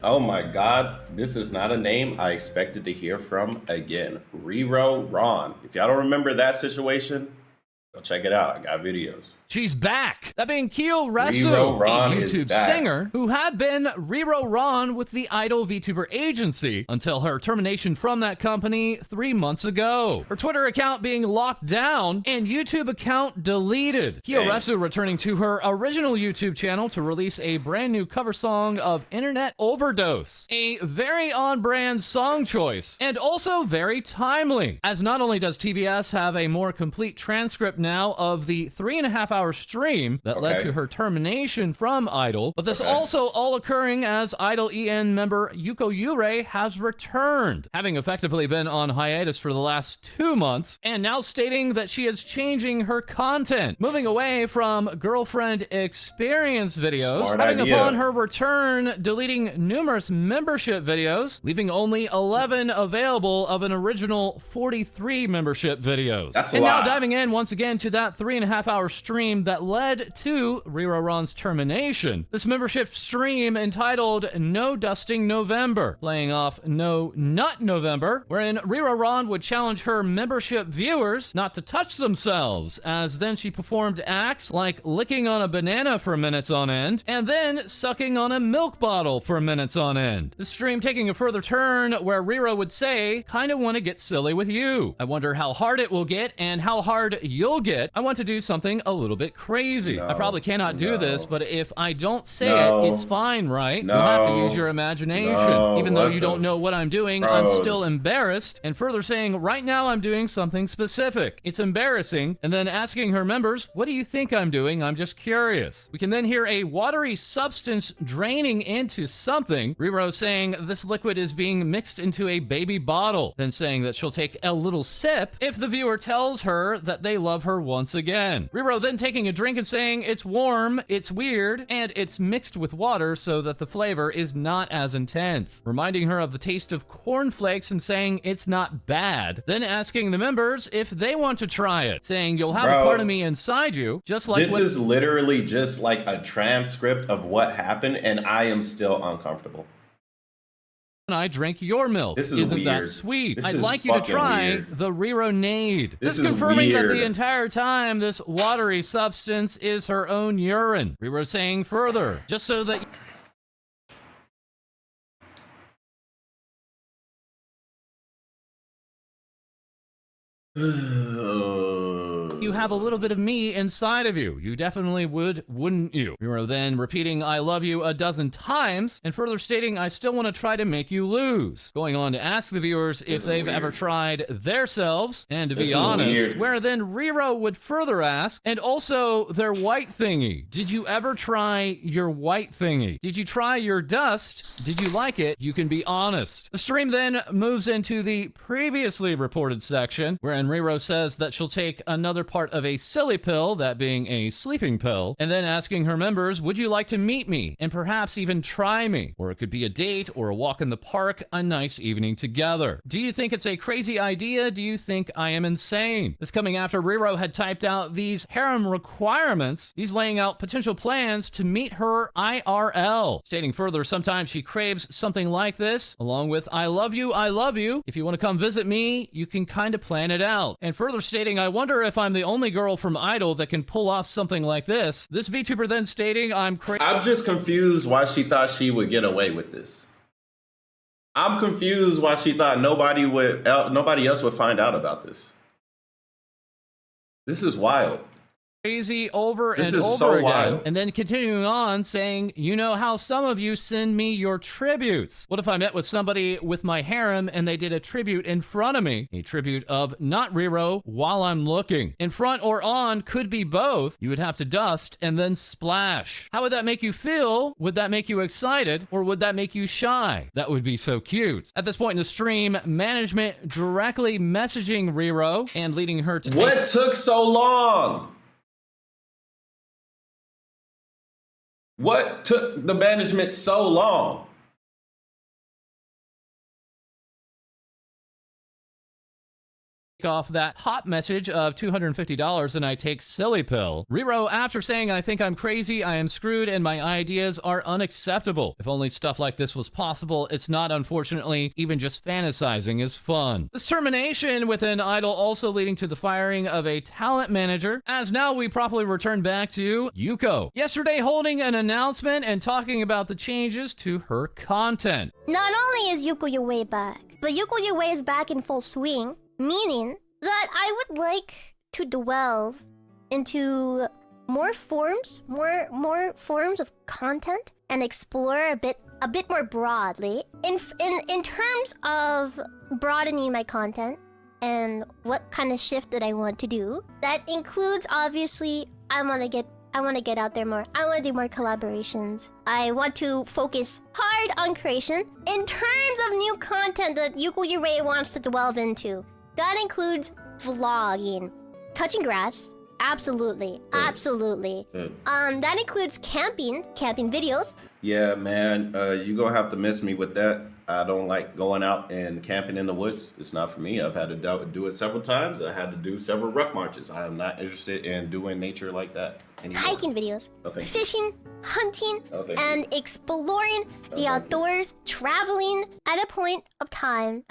Oh my God, this is not a name I expected to hear from again. Riro Ron. If y'all don't remember that situation, go check it out. I got videos. She's back. That being Yuko Riro Uray, Ron a is YouTube back. singer who had been Riro Ron with the Idol VTuber agency until her termination from that company 3 months ago. Her Twitter account being locked down and YouTube account deleted. Yuko returning to her original YouTube channel to release a brand new cover song of Internet Overdose. A very on-brand song choice and also very timely, as not only does TBS have a more complete transcript now of the 3.5-hour stream that led to her termination from Idol, but this also all occurring as Idol EN member Yuko Uray has returned, having effectively been on hiatus for the last 2 months, and now stating that she is changing her content, moving away from girlfriend experience videos, upon her return deleting numerous membership videos, leaving only 11 available of an original 43 membership videos. That's a lot. Now diving in once again to that 3.5-hour stream that led to Riro Ron's termination. This membership stream entitled No Dusting November, playing off No Nut November, wherein Riro Ron would challenge her membership viewers not to touch themselves, as then she performed acts like licking on a banana for minutes on end, and then sucking on a milk bottle for minutes on end. The stream taking a further turn where Riro would say, "Kinda wanna get silly with you. I wonder how hard it will get and how hard you'll get. I want to do something a little bit crazy. I probably cannot do this, but if I don't say it, it's fine, right? You'll have to use your imagination. Even though you don't know what I'm doing, I'm still embarrassed." And further saying, "Right now I'm doing something specific. It's embarrassing." And then asking her members, "What do you think I'm doing? I'm just curious." We can then hear a watery substance draining into something. Riro saying this liquid is being mixed into a baby bottle, then saying that she'll take a little sip if the viewer tells her that they love her once again. Riro then taking a drink and saying it's warm, it's weird, and it's mixed with water so that the flavor is not as intense. Reminding her of the taste of cornflakes and saying it's not bad. Then asking the members if they want to try it, saying you'll have a part of me inside you, just like this is literally just like a transcript of what happened, and I am still uncomfortable. I drink your milk. This is Isn't weird. that sweet? This I'd is like you to try weird. the Riro Nade. This is confirming that weird. the entire time this watery substance is her own urine. Riro saying further, just so that you have a little bit of me inside of you. You definitely would, wouldn't you? Riro then repeating "I love you" a dozen times and further stating, "I still want to try to make you lose." Going on to ask the viewers if they've ever tried theirselves, and to be honest, where then Riro would further ask, and also their white thingy. Did you ever try your white thingy? Did you try your dust? Did you like it? You can be honest. The stream then moves into the previously reported section, wherein Riro says that she'll take another part of a silly pill, that being a sleeping pill, and then asking her members, would you like to meet me and perhaps even try me? Or it could be a date or a walk in the park, a nice evening together. Do you think it's a crazy idea? Do you think I am insane? This coming after Riro had typed out these harem requirements, these laying out potential plans to meet her IRL, stating further sometimes she craves something like this, along with I love you, I love you. If you want to come visit me, you can kind of plan it out. And further stating, I wonder if I'm the only girl from Idol that can pull off something like this. This VTuber then stating, I'm just confused why she thought she would get away with this. I'm confused why she thought nobody else would find out about this. This is wild. Crazy over and over again, and then continuing on saying, you know how some of you send me your tributes. What if I met with somebody with my harem and they did a tribute in front of me? A tribute of not Riro while I'm looking. In front or on could be both. You would have to dust and then splash. How would that make you feel? Would that make you excited or would that make you shy? That would be so cute. At this point in the stream, management directly messaging Riro and leading her to what took so long? What took the management so long? off that hot message of $250 and I take silly pill. Riro, after saying, I think I'm crazy, I am screwed, and my ideas are unacceptable. If only stuff like this was possible, it's not, unfortunately. Even just fantasizing is fun. This termination with an idol also leading to the firing of a talent manager, as now we properly return back to Yuko. Yesterday holding an announcement and talking about the changes to her content. Not only is Yuko Uray back, but Yuko Uray is back in full swing, meaning that I would like to delve into more forms of content and explore a bit more broadly in terms of broadening my content and what kind of shift that I want to do. That includes, obviously, I want to get out there more. I want to do more collaborations. I want to focus hard on creation in terms of new content that Yuko Uray wants to delve into. That includes vlogging, touching grass, absolutely. That includes camping videos. Yeah, man, you gonna have to miss me with that. I don't like going out and camping in the woods. It's not for me. I've had to do it several times. I had to do several ruck marches. I am not interested in doing nature like that anymore. Hiking videos, fishing, hunting, and exploring the you. outdoors, traveling at a point of time.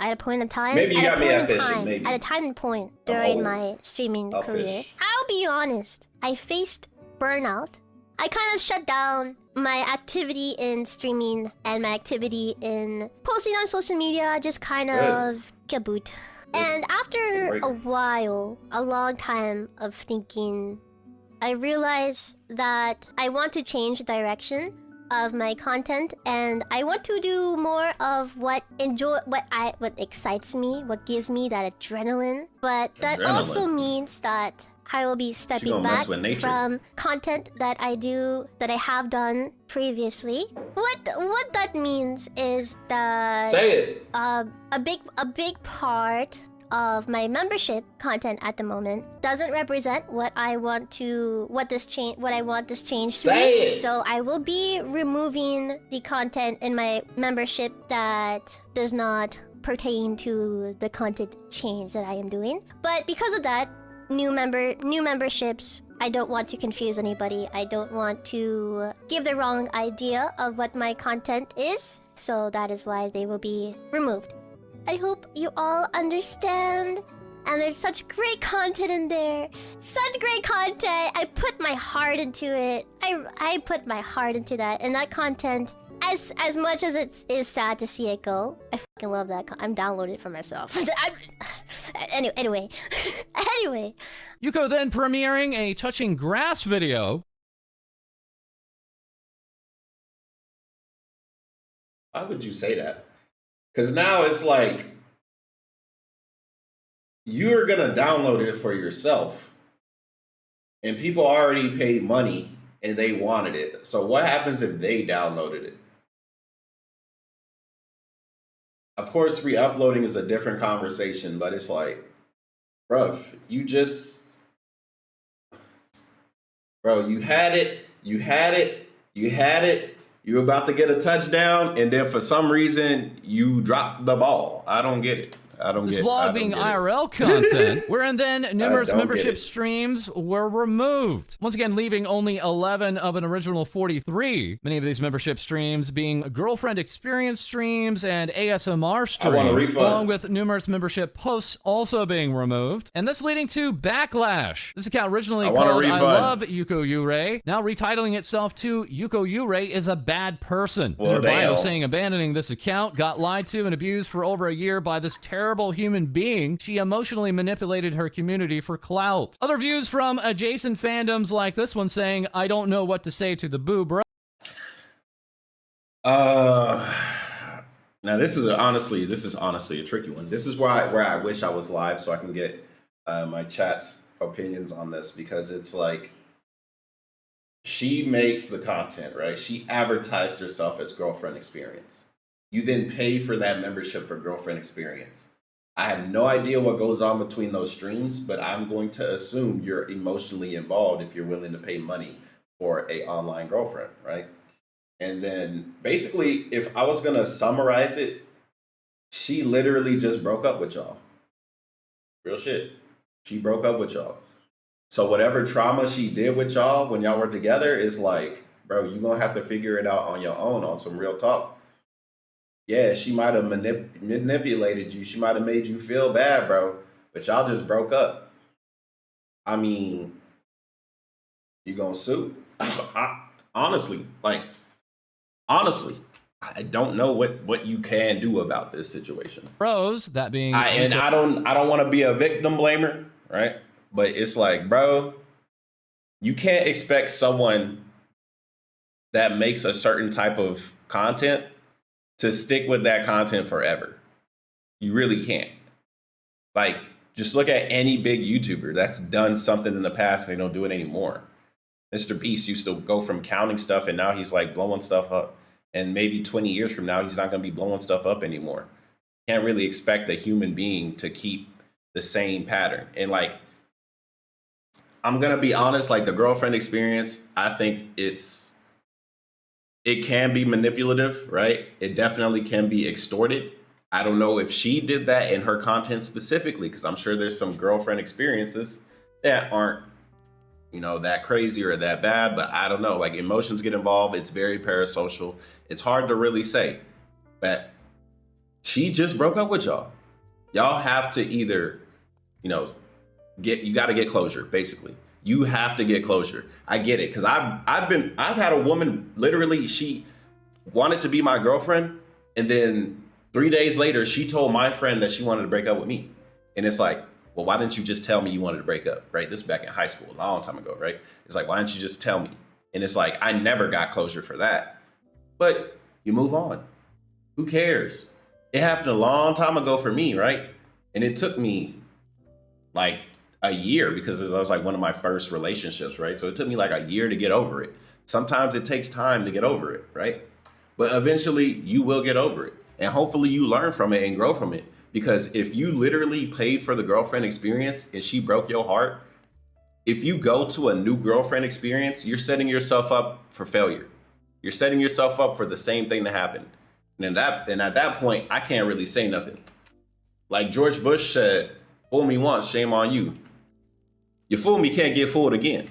Maybe you got me at fishing, maybe. At a time and point during my streaming career. Fish. I'll be honest. I faced burnout. I kind of shut down my activity in streaming and my activity in posting on social media, just kind of kaboot. And after a while, a long time of thinking, I realized that I want to change the direction of my content, and I want to do more of what excites me, what gives me that adrenaline. But that also means that I will be stepping back from content that I have done previously. What that means is that a big part of my membership content at the moment doesn't represent what I want this change to be. So I will be removing the content in my membership that does not pertain to the content change that I am doing. But because of that, new memberships, I don't want to confuse anybody. I don't want to give the wrong idea of what my content is. So that is why they will be removed. I hope you all understand. And there's such great content in there. Such great content. I put my heart into it. I put my heart into that. And that content, as much as it is sad to see it go, I fucking love that. I'm downloading it for myself. Anyway. Yuko then premiering a touching grass video. Why would you say that? Because now it's like you're gonna download it for yourself, and people already paid money and they wanted it. So what happens if they downloaded it? Of course, re-uploading is a different conversation, but it's like, bruv, you had it, you were about to get a touchdown, and then for some reason, you dropped the ball. I don't get it. This vlog being IRL content, wherein then numerous membership streams were removed. Once again, leaving only 11 of an original 43. Many of these membership streams being girlfriend experience streams and ASMR streams, along with numerous membership posts also being removed. And this leading to Backlash. This account originally called I Love Yuko Uray, now retitling itself to Yuko Uray is a bad person. Well, in her bio saying abandoning this account, got lied to and abused for over a year by this terrible human being. She emotionally manipulated her community for clout. Other views from adjacent fandoms like this one saying, I don't know what to say to the boo, bro. Now this is honestly a tricky one. This is where I wish I was live so I can get my chat's opinions on this, because it's like she makes the content, right? She advertised herself as girlfriend experience. You then pay for that membership for girlfriend experience. I have no idea what goes on between those streams, but I'm going to assume you're emotionally involved if you're willing to pay money for a online girlfriend, right? And then basically, if I was going to summarize it, she literally just broke up with y'all. Real shit. She broke up with y'all. So whatever trauma she did with y'all when y'all were together is like, bro, you're going to have to figure it out on your own on some real talk. Yeah, she might have manipulated you. She might have made you feel bad, bro. But y'all just broke up. I mean, you going to sue? Honestly, I don't know what you can do about this situation. Pros, that being... I don't want to be a victim blamer, right? But it's like, bro, you can't expect someone that makes a certain type of content to stick with that content forever. You really can't. Like, just look at any big YouTuber that's done something in the past and they don't do it anymore. Mr. Beast used to go from counting stuff and now he's like blowing stuff up. And maybe 20 years from now, he's not going to be blowing stuff up anymore. Can't really expect a human being to keep the same pattern. And like, I'm going to be honest, like the girlfriend experience, I think it can be manipulative, right? It definitely can be extorted. I don't know if she did that in her content specifically, because I'm sure there's some girlfriend experiences that aren't, you know, that crazy or that bad, but I don't know. Like emotions get involved. It's very parasocial. It's hard to really say, but she just broke up with y'all. Y'all have to either, you know, you got to get closure. Basically, you have to get closure. I get it, because I've had a woman literally. She wanted to be my girlfriend, and then 3 days later, she told my friend that she wanted to break up with me, and it's like, well, why didn't you just tell me you wanted to break up, right? This is back in high school, a long time ago, right? It's like, why didn't you just tell me? And it's like, I never got closure for that. But you move on. Who cares? It happened a long time ago for me, right? And it took me like a year because it was like one of my first relationships, right? So it took me like a year to get over it. Sometimes it takes time to get over it, right? But eventually you will get over it. And hopefully you learn from it and grow from it. Because if you literally paid for the girlfriend experience and she broke your heart, if you go to a new girlfriend experience, you're setting yourself up for failure. You're setting yourself up for the same thing to happen. And at that point, I can't really say nothing. Like George Bush said, fool me once, shame on you. You fool me, can't get fooled again.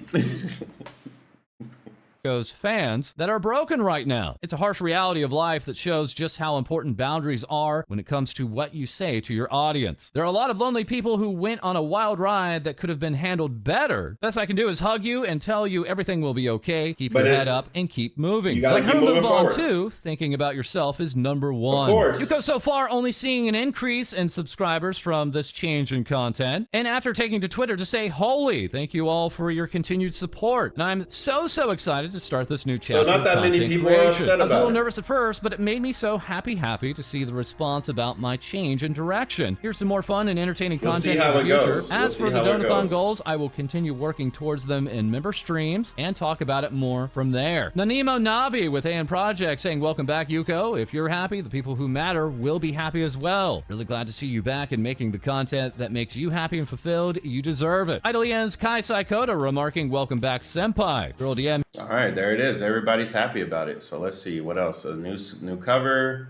Fans that are broken right now. It's a harsh reality of life that shows just how important boundaries are when it comes to what you say to your audience. There are a lot of lonely people who went on a wild ride that could have been handled better. Best I can do is hug you and tell you everything will be okay. Keep your head up and keep moving. You gotta keep moving forward. Too. Thinking about yourself is number one. Of course. Yuko so far only seeing an increase in subscribers from this change in content. And after taking to Twitter to say, holy, thank you all for your continued support. And I'm so excited to start this new chapter. So not that many people are upset about it. I was a little nervous at first, but it made me so happy to see the response about my change in direction. Here's some more fun and entertaining content in the future. As for the Donathon goals, I will continue working towards them in member streams and talk about it more from there. Nanimo Navi with AN Project saying, welcome back, Yuko. If you're happy, the people who matter will be happy as well. Really glad to see you back and making the content that makes you happy and fulfilled. You deserve it. Idly ends Kai Saikota remarking, welcome back, Senpai. Girl DM. All right, there it is. Everybody's happy about it. So let's see what else. A new cover.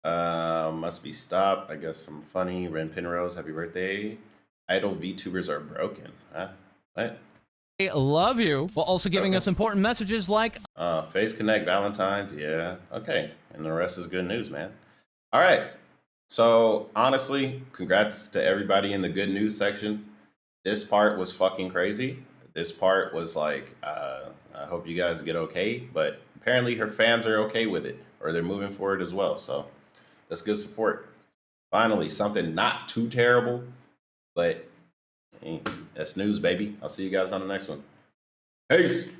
Must be stopped. I guess some funny. Ren Penrose, happy birthday. Idle VTubers are broken. Huh? What? I love you. While also giving us important messages like Face Connect, Valentine's. Yeah. Okay. And the rest is good news, man. All right. So honestly, congrats to everybody in the good news section. This part was fucking crazy. This part was like, I hope you guys get okay, but apparently her fans are okay with it, or they're moving forward as well. So that's good support. Finally, something not too terrible, but hey, that's news, baby. I'll see you guys on the next one. Peace.